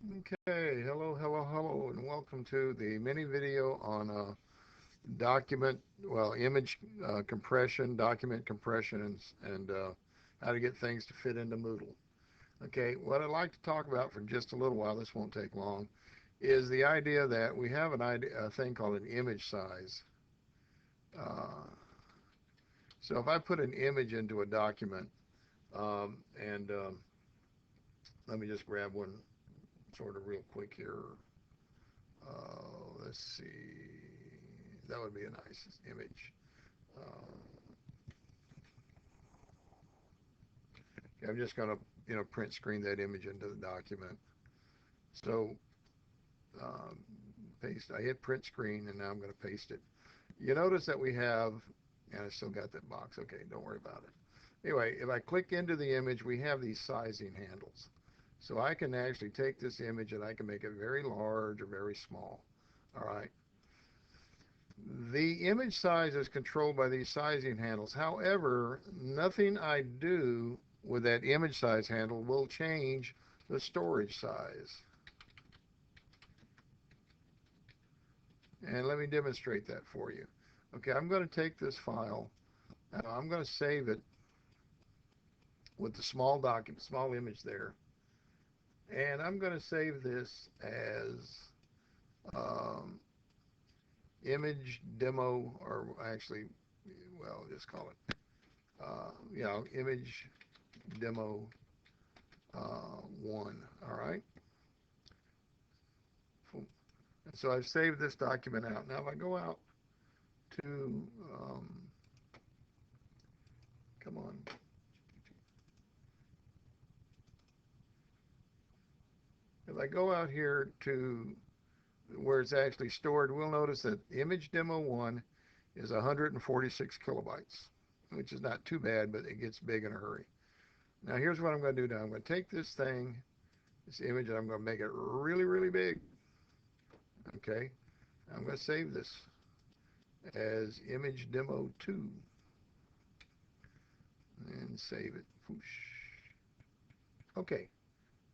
Okay, hello, and welcome to the mini video on document, image compression, document compression, and how to get things to fit into Moodle. Okay, what I'd like to talk about for just a little while, this won't take long, is the idea that we have a thing called an image size. Uh, so if I put an image into a document, and let me just grab one sort of real quick here. Let's see. That would be a nice image. Uh, I'm just going to, print screen that image into the document. So um, paste. I hit print screen, and now I'm going to paste it. You notice that we have, and I still got that box. Okay, don't worry about it. Anyway, if I click into the image, we have these sizing handles. So I can actually take this image and I can make it very large or very small. All right. The image size is controlled by these sizing handles. However, nothing I do with that image size handle will change the storage size. And let me demonstrate that for you. Okay, I'm going to take this file. I'm going to save it with the small document, small image there. And I'm going to save this as um, image demo, or actually, well, just call it, image demo 1. All right. And so I've saved this document out. Now, if I go out to, come on, if I go out here to where it's actually stored, we'll notice that image demo 1 is 146 kilobytes, which is not too bad, but it gets big in a hurry. Now, here's what I'm going to do now. I'm going to take this thing, this image, and I'm going to make it really, really big. Okay. I'm going to save this as image demo 2 and save it. Whoosh. Okay.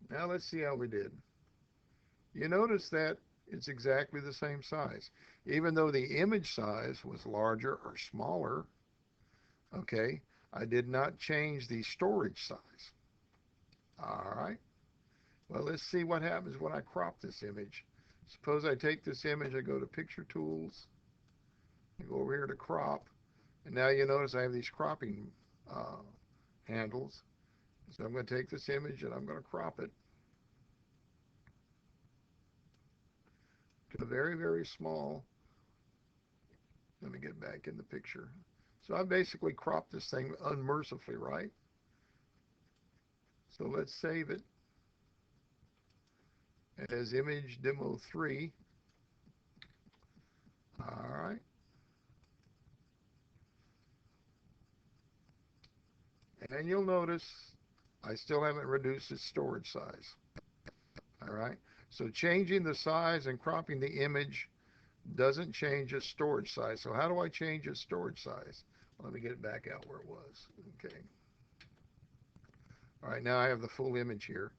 Now let's see how we did. You notice that it's exactly the same size. Even though the image size was larger or smaller, okay, I did not change the storage size. All right. Well, let's see what happens when I crop this image. Suppose I take this image, I go to Picture Tools, I go over here to Crop, and now you notice I have these cropping uh, handles. So I'm going to take this image and I'm going to crop it to very, very small. Let me get back in the picture. So I basically cropped this thing unmercifully, right? So let's save it as image demo 3. All right. And you'll notice I still haven't reduced its storage size. All right. So changing the size and cropping the image doesn't change its storage size. So how do I change its storage size? Let me get it back out where it was. Okay. All right. Now I have the full image here.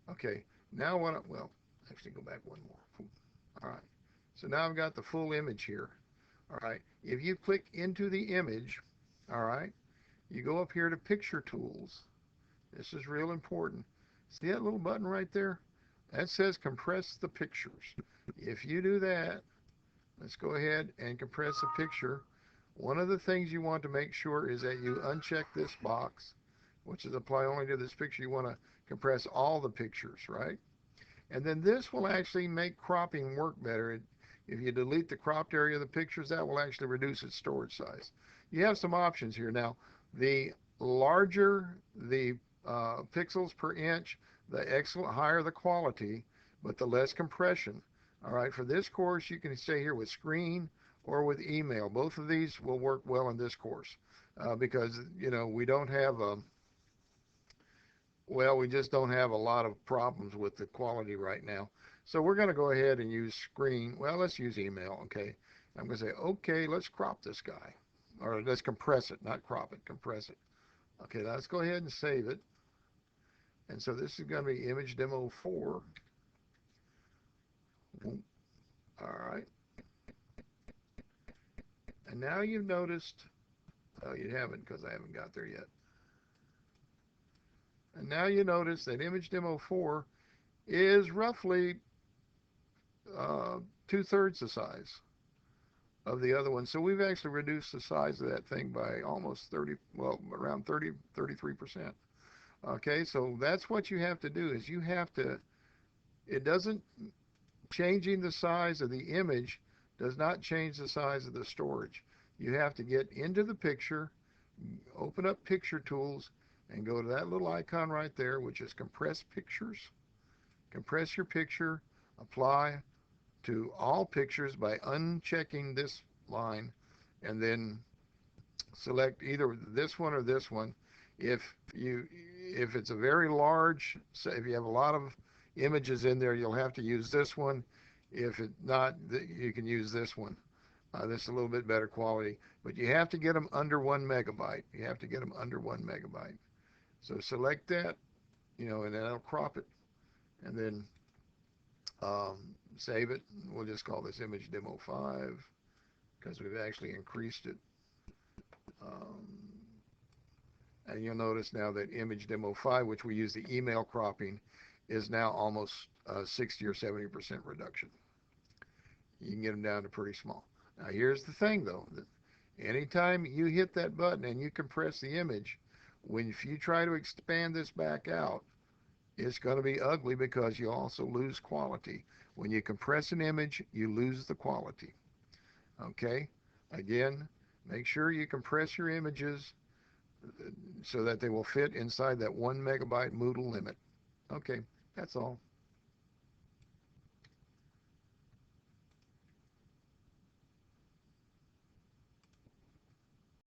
Okay. Now well, actually go back one more. All right. So now I've got the full image here. All right. If you click into the image, all right, you go up here to Picture Tools. This is real important. See that little button right there? That says compress the pictures. If you do that, let's go ahead and compress a picture. One of the things you want to make sure is that you uncheck this box, which is apply only to this picture. You want to compress all the pictures, right? And then this will actually make cropping work better. If you delete the cropped area of the pictures, that will actually reduce its storage size. You have some options here. Now, the larger the pixels per inch, the excellent higher the quality, but the less compression. All right, for this course, you can stay here with screen or with email. Both of these will work well in this course because, we don't have we just don't have a lot of problems with the quality right now. So we're going to go ahead and use screen. Well, let's use email, okay? I'm going to say, okay, let's crop this guy. Or let's compress it, not crop it, compress it. Okay, let's go ahead and save it. And so this is going to be image demo 4. Boom. All right. And now you've noticed, oh, you haven't because I haven't got there yet. And now you notice that image demo 4 is roughly uh, 2/3 the size of the other one. So we've actually reduced the size of that thing by almost 30, well, around 30, 33%. Okay, so that's what you have to do is you have to, it doesn't, changing the size of the image does not change the size of the storage. You have to get into the picture, open up picture tools, and go to that little icon right there, which is compress pictures. Compress your picture, apply to all pictures by unchecking this line, and then select either this one or this one. If you if it's a very large, say if you have a lot of images in there, you'll have to use this one. If it not, you can use this one. This is a little bit better quality, but you have to get them under 1 MB. You have to get them under 1 MB. So select that, and then I'll crop it, and then save it. We'll just call this image demo 5 because we've actually increased it. Um, and you'll notice now that image demo 5, which we use the email cropping, is now almost 60 or 70% reduction. You can get them down to pretty small. Now here's the thing though, that anytime you hit that button and you compress the image, if you try to expand this back out, it's going to be ugly because you also lose quality. When you compress an image, you lose the quality. Okay? Again, make sure you compress your images so that they will fit inside that 1 MB Moodle limit. Okay, that's all.